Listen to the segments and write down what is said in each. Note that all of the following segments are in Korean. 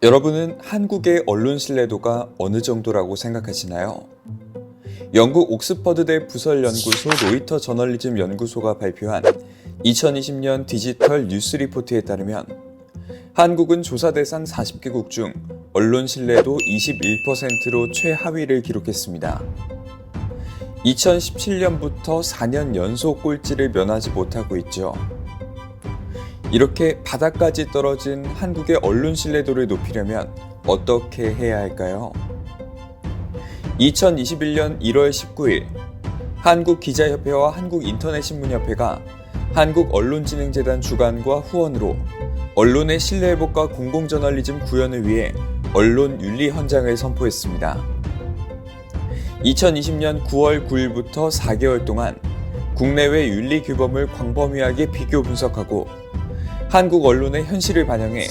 여러분은 한국의 언론 신뢰도가 어느 정도라고 생각하시나요? 영국 옥스퍼드대 부설연구소 로이터 저널리즘 연구소가 발표한 2020년 디지털 뉴스 리포트에 따르면 한국은 조사 대상 40개국 중 언론 신뢰도 21%로 최하위를 기록했습니다. 2017년부터 4년 연속 꼴찌를 면하지 못하고 있죠. 이렇게 바닥까지 떨어진 한국의 언론 신뢰도를 높이려면 어떻게 해야 할까요? 2021년 1월 19일 한국기자협회와 한국인터넷신문협회가 한국언론진흥재단 주관과 후원으로 언론의 신뢰회복과 공공저널리즘 구현을 위해 언론윤리헌장을 선포했습니다. 2020년 9월 9일부터 4개월 동안 국내외 윤리규범을 광범위하게 비교 분석하고 한국 언론의 현실을 반영해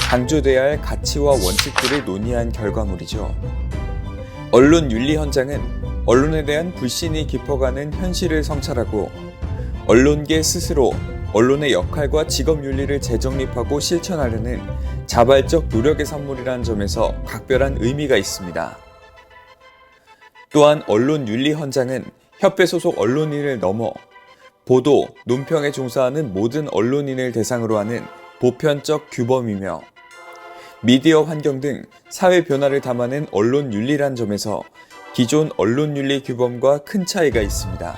강조돼야 할 가치와 원칙들을 논의한 결과물이죠. 언론윤리헌장은 언론에 대한 불신이 깊어가는 현실을 성찰하고 언론계 스스로 언론의 역할과 직업윤리를 재정립하고 실천하려는 자발적 노력의 산물이라는 점에서 각별한 의미가 있습니다. 또한 언론윤리헌장은 협회 소속 언론인을 넘어 보도, 논평에 종사하는 모든 언론인을 대상으로 하는 보편적 규범이며 미디어 환경 등 사회 변화를 담아낸 언론윤리란 점에서 기존 언론윤리 규범과 큰 차이가 있습니다.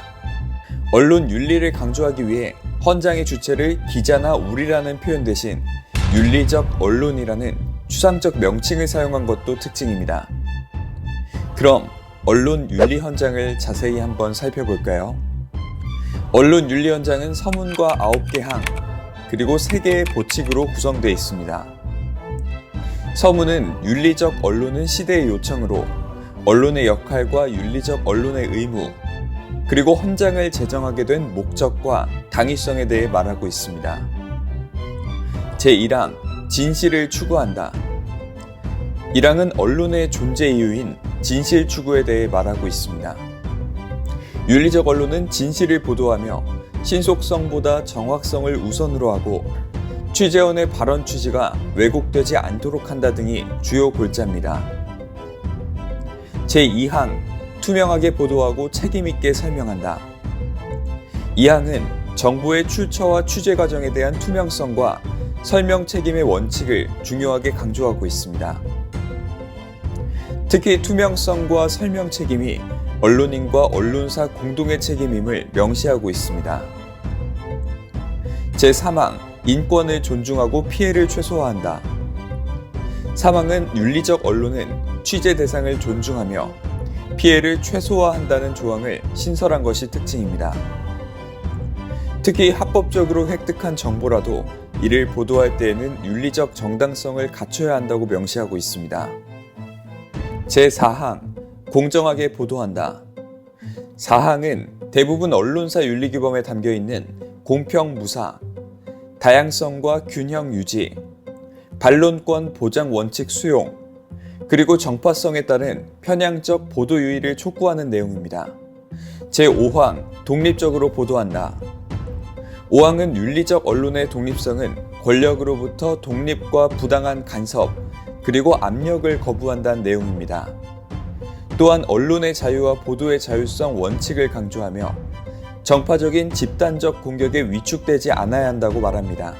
언론윤리를 강조하기 위해 헌장의 주체를 기자나 우리라는 표현 대신 윤리적 언론이라는 추상적 명칭을 사용한 것도 특징입니다. 그럼 언론윤리헌장을 자세히 한번 살펴볼까요? 언론윤리헌장은 서문과 9개 항, 그리고 3개의 보칙으로 구성되어 있습니다. 서문은 윤리적 언론은 시대의 요청으로 언론의 역할과 윤리적 언론의 의무, 그리고 헌장을 제정하게 된 목적과 당위성에 대해 말하고 있습니다. 제1항, 진실을 추구한다. 1항은 언론의 존재 이유인 진실 추구에 대해 말하고 있습니다. 윤리적 언론은 진실을 보도하며 신속성보다 정확성을 우선으로 하고 취재원의 발언 취지가 왜곡되지 않도록 한다 등이 주요 골자입니다. 제2항, 투명하게 보도하고 책임있게 설명한다. 2항은 정보의 출처와 취재 과정에 대한 투명성과 설명 책임의 원칙을 중요하게 강조하고 있습니다. 특히 투명성과 설명 책임이 언론인과 언론사 공동의 책임임을 명시하고 있습니다. 제3항, 인권을 존중하고 피해를 최소화한다. 3항은 윤리적 언론은 취재 대상을 존중하며 피해를 최소화한다는 조항을 신설한 것이 특징입니다. 특히 합법적으로 획득한 정보라도 이를 보도할 때에는 윤리적 정당성을 갖춰야 한다고 명시하고 있습니다. 제4항, 공정하게 보도한다. 4항은 대부분 언론사 윤리규범에 담겨있는 공평무사, 다양성과 균형 유지, 반론권 보장 원칙 수용, 그리고 정파성에 따른 편향적 보도 유의를 촉구하는 내용입니다. 제5항, 독립적으로 보도한다. 5항은 윤리적 언론의 독립성은 권력으로부터 독립과 부당한 간섭, 그리고 압력을 거부한다는 내용입니다. 또한 언론의 자유와 보도의 자율성 원칙을 강조하며 정파적인 집단적 공격에 위축되지 않아야 한다고 말합니다.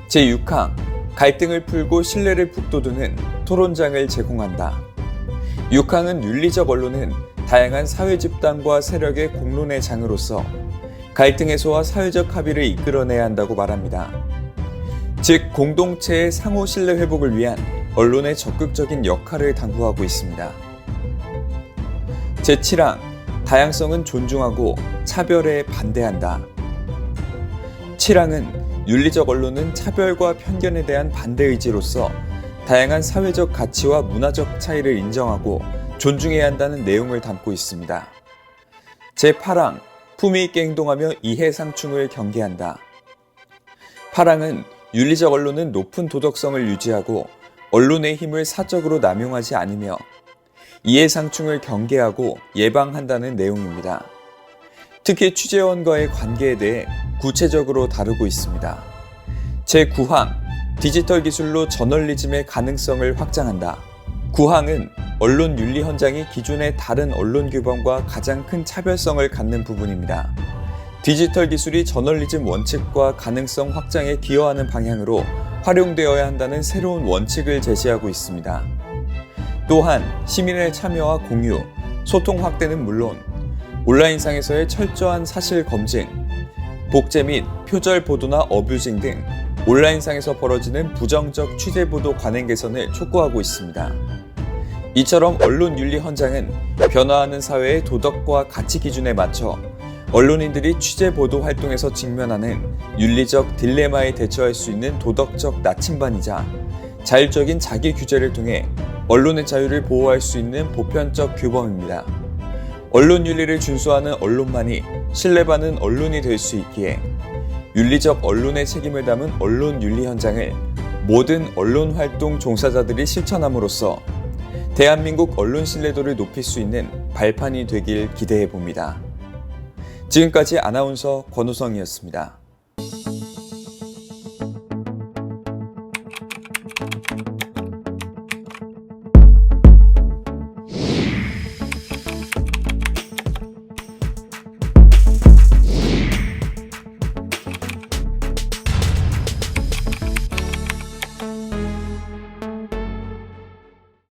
제6항, 갈등을 풀고 신뢰를 북돋우는 토론장을 제공한다. 6항은 윤리적 언론은 다양한 사회 집단과 세력의 공론의 장으로서 갈등 해소와 사회적 합의를 이끌어내야 한다고 말합니다. 즉, 공동체의 상호 신뢰 회복을 위한 언론의 적극적인 역할을 당부하고 있습니다. 제7항, 다양성은 존중하고 차별에 반대한다. 7항은 윤리적 언론은 차별과 편견에 대한 반대 의지로서 다양한 사회적 가치와 문화적 차이를 인정하고 존중해야 한다는 내용을 담고 있습니다. 제8항, 품위 있게 행동하며 이해상충을 경계한다. 8항은 윤리적 언론은 높은 도덕성을 유지하고 언론의 힘을 사적으로 남용하지 않으며 이해상충을 경계하고 예방한다는 내용입니다. 특히 취재원과의 관계에 대해 구체적으로 다루고 있습니다. 제9항, 디지털 기술로 저널리즘의 가능성을 확장한다. 9항은 언론 윤리 헌장이 기존의 다른 언론 규범과 가장 큰 차별성을 갖는 부분입니다. 디지털 기술이 저널리즘 원칙과 가능성 확장에 기여하는 방향으로 활용되어야 한다는 새로운 원칙을 제시하고 있습니다. 또한 시민의 참여와 공유, 소통 확대는 물론 온라인상에서의 철저한 사실 검증, 복제 및 표절 보도나 어뷰징 등 온라인상에서 벌어지는 부정적 취재 보도 관행 개선을 촉구하고 있습니다. 이처럼 언론 윤리 헌장은 변화하는 사회의 도덕과 가치 기준에 맞춰 언론인들이 취재 보도 활동에서 직면하는 윤리적 딜레마에 대처할 수 있는 도덕적 나침반이자 자율적인 자기 규제를 통해 언론의 자유를 보호할 수 있는 보편적 규범입니다. 언론 윤리를 준수하는 언론만이 신뢰받는 언론이 될 수 있기에 윤리적 언론의 책임을 담은 언론 윤리 헌장을 모든 언론 활동 종사자들이 실천함으로써 대한민국 언론 신뢰도를 높일 수 있는 발판이 되길 기대해 봅니다. 지금까지 아나운서 권우성이었습니다.